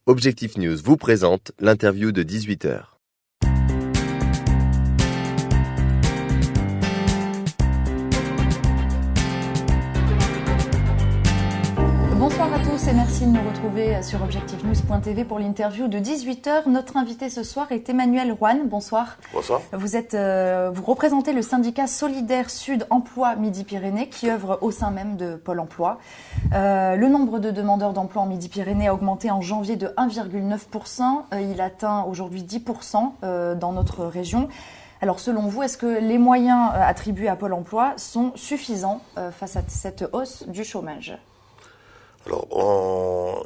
Objectif News vous présente l'interview de 18h. Bonsoir à tous et merci de nous retrouver sur objectifnews.tv pour l'interview de 18h. Notre invité ce soir est Emmanuel Roanne. Bonsoir. Bonsoir. Vous représentez le syndicat solidaire Sud Emploi Midi-Pyrénées qui œuvre au sein même de Pôle emploi. Le nombre de demandeurs d'emploi en Midi-Pyrénées a augmenté en janvier de 1,9%. Il atteint aujourd'hui 10% dans notre région. Alors selon vous, est-ce que les moyens attribués à Pôle emploi sont suffisants face à cette hausse du chômage ? Alors,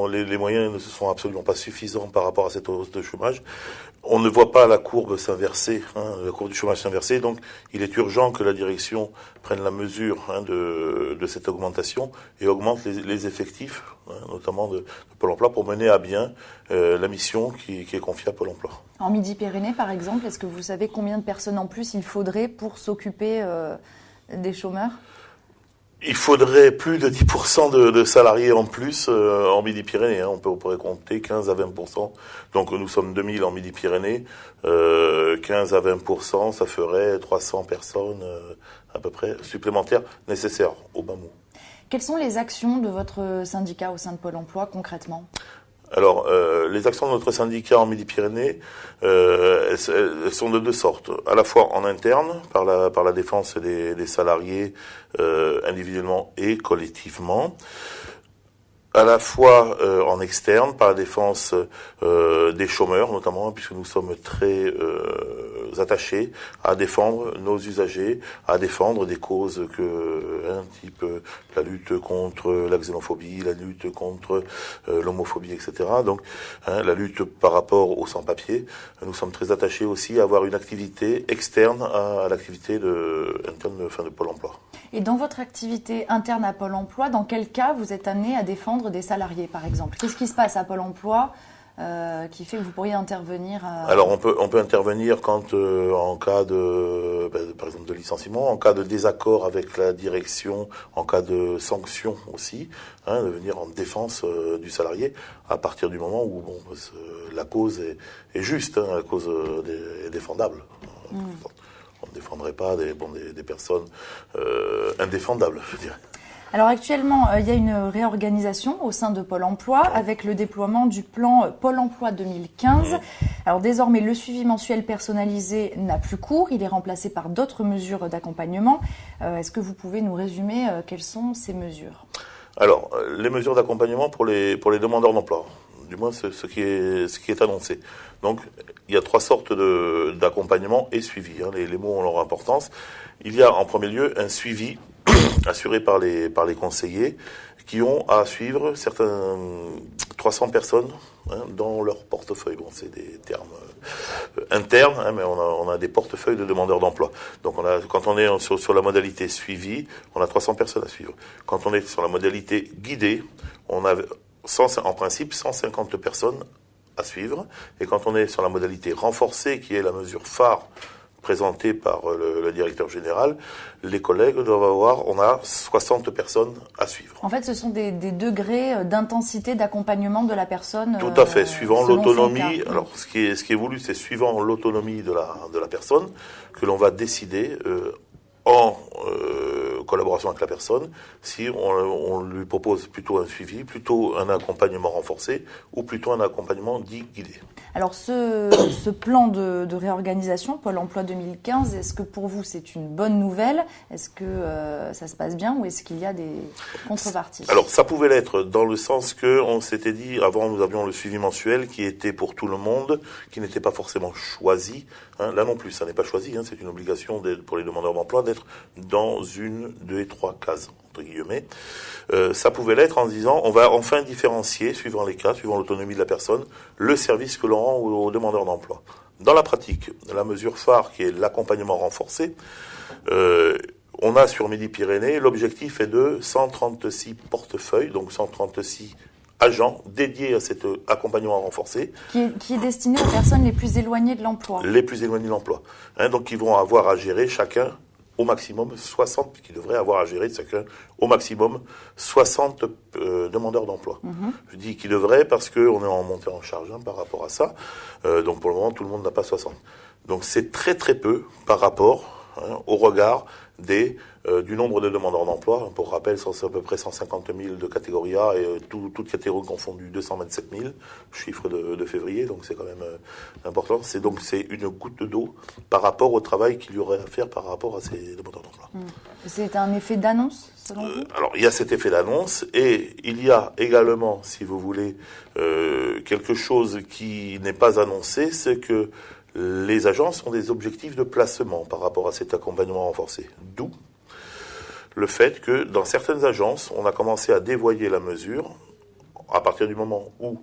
les moyens ne sont absolument pas suffisants par rapport à cette hausse de chômage. On ne voit pas la courbe s'inverser, la courbe du chômage s'inverser. Donc, il est urgent que la direction prenne la mesure de cette augmentation et augmente les effectifs, notamment de Pôle emploi, pour mener à bien la mission qui est confiée à Pôle emploi. En Midi-Pyrénées, par exemple, est-ce que vous savez combien de personnes en plus il faudrait pour s'occuper des chômeurs ? Il faudrait plus de 10% de salariés en plus en Midi-Pyrénées. On pourrait compter 15 à 20%. Donc nous sommes 2000 en Midi-Pyrénées. 15 à 20%, ça ferait 300 personnes à peu près supplémentaires nécessaires au bas mot. Quelles sont les actions de votre syndicat au sein de Pôle emploi concrètement ? Alors, les actions de notre syndicat en Midi-Pyrénées, elles sont de deux sortes. À la fois en interne, par la défense des salariés individuellement et collectivement. À la fois en externe, par la défense des chômeurs notamment, puisque nous sommes très attachés à défendre nos usagers, à défendre des causes type la lutte contre la xénophobie, la lutte contre l'homophobie, etc. Donc la lutte par rapport aux sans-papiers. Nous sommes très attachés aussi à avoir une activité externe à l'activité interne de Pôle emploi. Et dans votre activité interne à Pôle emploi, dans quel cas vous êtes amené à défendre des salariés, par exemple ? Qu'est-ce qui se passe à Pôle emploi qui fait que vous pourriez intervenir Alors, on peut intervenir quand, en cas par exemple, de licenciement, en cas de désaccord avec la direction, en cas de sanction aussi, de venir en défense du salarié, à partir du moment où la cause est juste, la cause est défendable. On ne défendrait pas des personnes indéfendables, je dirais. Alors actuellement, il y a une réorganisation au sein de Pôle emploi avec le déploiement du plan Pôle emploi 2015. Alors désormais, le suivi mensuel personnalisé n'a plus cours, il est remplacé par d'autres mesures d'accompagnement. Est-ce que vous pouvez nous résumer quelles sont ces mesures ? Alors, les mesures d'accompagnement pour les demandeurs d'emploi, du moins ce qui est annoncé. Donc, il y a trois sortes d'accompagnement et suivi. Les mots ont leur importance. Il y a en premier lieu un suivi assuré par les conseillers qui ont à suivre 300 personnes dans leur portefeuille. Bon, c'est des termes internes, mais on a des portefeuilles de demandeurs d'emploi. Donc quand on est sur la modalité suivi, on a 300 personnes à suivre. Quand on est sur la modalité guidée, on a en principe 150 personnes à suivre. Et quand on est sur la modalité renforcée, qui est la mesure phare présentée par le directeur général, les collègues on a 60 personnes à suivre. En fait, ce sont des degrés d'intensité d'accompagnement de la personne. Tout à fait, suivant l'autonomie. Alors, ce qui est voulu, c'est suivant l'autonomie de la personne que l'on va décider en collaboration avec la personne, si on lui propose plutôt un suivi, plutôt un accompagnement renforcé ou plutôt un accompagnement dit guidé. Alors ce plan de réorganisation, Pôle emploi 2015, est-ce que pour vous c'est une bonne nouvelle ? Est-ce que ça se passe bien ou est-ce qu'il y a des contreparties ? Alors ça pouvait l'être dans le sens qu'on s'était dit, avant nous avions le suivi mensuel qui était pour tout le monde, qui n'était pas forcément choisi. Là non plus, ça n'est pas choisi, c'est une obligation pour les demandeurs d'emploi d'être dans une, deux et trois cases, entre guillemets. Ça pouvait l'être en se disant, on va enfin différencier, suivant les cas, suivant l'autonomie de la personne, le service que l'on rend aux demandeurs d'emploi. Dans la pratique, la mesure phare qui est l'accompagnement renforcé, on a sur Midi-Pyrénées, l'objectif est de 136 portefeuilles, donc 136 agents dédiés à cet accompagnement renforcé. Qui est destiné aux personnes les plus éloignées de l'emploi. Les plus éloignées de l'emploi. Donc, ils vont avoir à gérer chacun au maximum 60, qui devrait avoir à gérer chacun au maximum 60 demandeurs d'emploi. Je dis qu'il devrait parce qu'on est en montée en charge par rapport à ça. Donc pour le moment, tout le monde n'a pas 60. Donc c'est très très peu par rapport au regard du nombre de demandeurs d'emploi. Pour rappel, c'est à peu près 150 000 de catégorie A et toutes catégories confondues, 227 000, chiffre de février, donc c'est quand même important. C'est une goutte d'eau par rapport au travail qu'il y aurait à faire par rapport à ces demandeurs d'emploi. C'est un effet d'annonce, selon vous ? Alors, il y a cet effet d'annonce et il y a également, si vous voulez, quelque chose qui n'est pas annoncé, c'est que les agences ont des objectifs de placement par rapport à cet accompagnement renforcé. D'où le fait que dans certaines agences, on a commencé à dévoyer la mesure à partir du moment où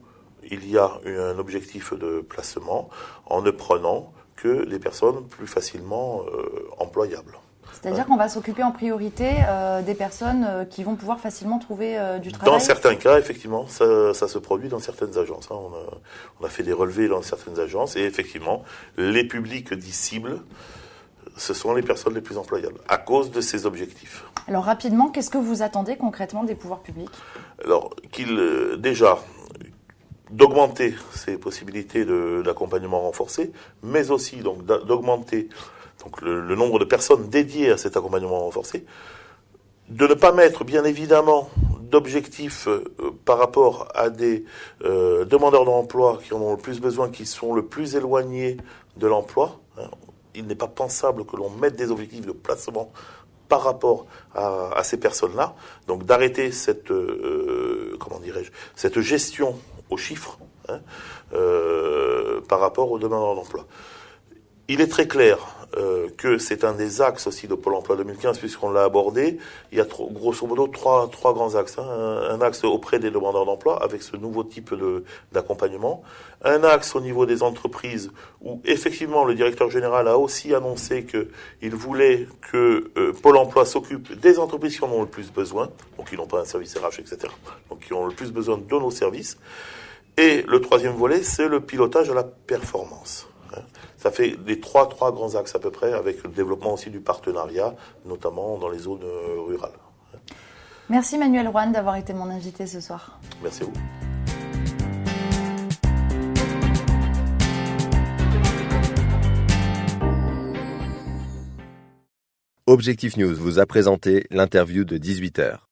il y a un objectif de placement en ne prenant que les personnes plus facilement employables. C'est-à-dire qu'on va s'occuper en priorité des personnes qui vont pouvoir facilement trouver du travail. Dans certains cas, effectivement, ça se produit dans certaines agences. On a fait des relevés dans certaines agences et effectivement, les publics dits cibles, ce sont les personnes les plus employables à cause de ces objectifs. Alors rapidement, qu'est-ce que vous attendez concrètement des pouvoirs publics ? Alors, déjà d'augmenter ces possibilités d'accompagnement renforcé, mais aussi donc d'augmenter le nombre de personnes dédiées à cet accompagnement renforcé, de ne pas mettre bien évidemment d'objectifs par rapport à des demandeurs d'emploi qui en ont le plus besoin, qui sont le plus éloignés de l'emploi. Il n'est pas pensable que l'on mette des objectifs de placement par rapport à ces personnes-là. Donc d'arrêter cette gestion aux chiffres par rapport aux demandeurs d'emploi. Il est très clair que c'est un des axes aussi de Pôle emploi 2015, puisqu'on l'a abordé. Il y a grosso modo trois grands axes. Un axe auprès des demandeurs d'emploi, avec ce nouveau type d'accompagnement. Un axe au niveau des entreprises, où effectivement le directeur général a aussi annoncé qu'il voulait que Pôle emploi s'occupe des entreprises qui en ont le plus besoin, donc qui n'ont pas un service RH, etc., donc qui ont le plus besoin de nos services. Et le troisième volet, c'est le pilotage à la performance. Ça fait les trois grands axes à peu près, avec le développement aussi du partenariat, notamment dans les zones rurales. Merci Manuel Roine d'avoir été mon invité ce soir. Merci à vous. Objectif News vous a présenté l'interview de 18h.